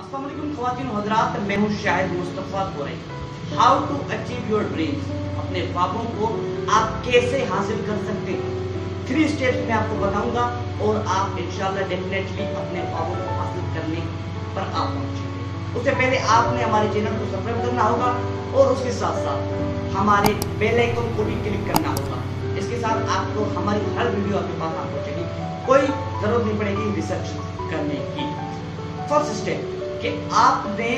अस्सलाम वालेकुम ख़वातीन और हज़रात, मैं हूँ Shahid Mustafa Gorai. How to achieve your dreams, अपने ख्वाबों को आप कैसे हासिल कर सकते हैं। 3 स्टेप्स मैं आपको बताऊंगा और आप इंशाल्लाह डेफिनेटली अपने ख्वाबों को हासिल करने पर आप पहुंचेंगे। उससे पहले आपने हमारे चैनल को सब्सक्राइब करना होगा और उसके साथ साथ हमारे बेल आइकन को भी क्लिक करना होगा। इसके साथ आपको हमारी हर वीडियो आपके पास पहुंचेगी, कोई जरूरत नहीं पड़ेगी रिसर्च करने की। फर्स्ट स्टेप कि आपने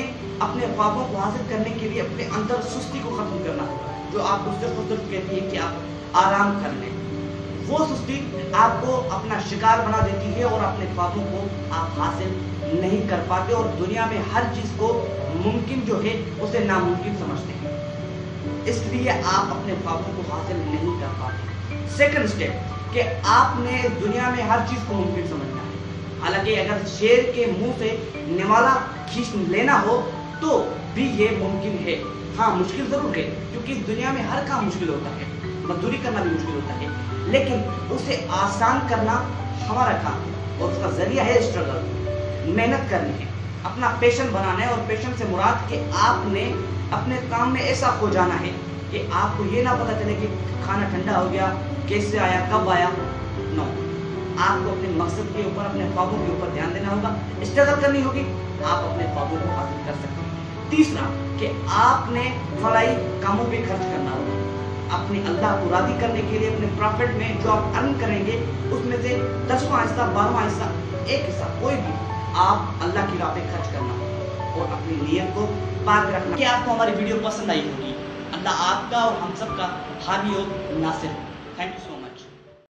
अपने ख्वाबों को हासिल करने के लिए अपने अंदर सुस्ती को खत्म करना होगा। जो आप दूसरे को सिर्फ कहती है कि आप आराम कर लें, वो सुस्ती आपको अपना शिकार बना देती है और अपने ख्वाबों को आप हासिल नहीं कर पाते और दुनिया में हर चीज को मुमकिन जो है उसे नामुमकिन समझते हैं, इसलिए आप अपने ख्वाबों को हासिल नहीं कर पाते। सेकंड स्टेप कि आपने दुनिया में हर चीज को मुमकिन समझना है। हालांकि अगर शेर के मुंह से निवाला खींच लेना हो तो भी ये मुमकिन है। हाँ, मुश्किल जरूर है क्योंकि दुनिया में हर काम मुश्किल होता है, मजदूरी करना भी मुश्किल होता है, लेकिन उसे आसान करना हमारा काम है और उसका जरिया है स्ट्रगल, मेहनत करनी है, अपना पैशन बनाना है। और पैशन से मुराद कि आपने अपने काम में ऐसा खो जाना है कि आपको ये ना पता चले कि खाना ठंडा हो गया, कैसे आया, कब आया। नो, आपको अपने मकसद के ऊपर, अपने ख्वाबों के ऊपर ध्यान देना होगा, स्ट्रगल करनी होगी, आप अपने ख्वाबों को हासिल कर सकते हैं। तीसरा कि आपने फलाई कामों पे खर्च करना होगा। अपने अल्लाह को राजी करने के लिए अपने प्रॉफिट में जो आप अर्न करेंगे उसमें से 10वां हिस्सा, 12वां हिस्सा, एक हिस्सा कोई भी आप अल्लाह की राह पे खर्च करना होगा और अपनी नीयत को पाक रखना। कि आपको हमारी वीडियो पसंद आई होगी। अल्लाह आपका और हम सबका हामी और Nasir. Thank you so much.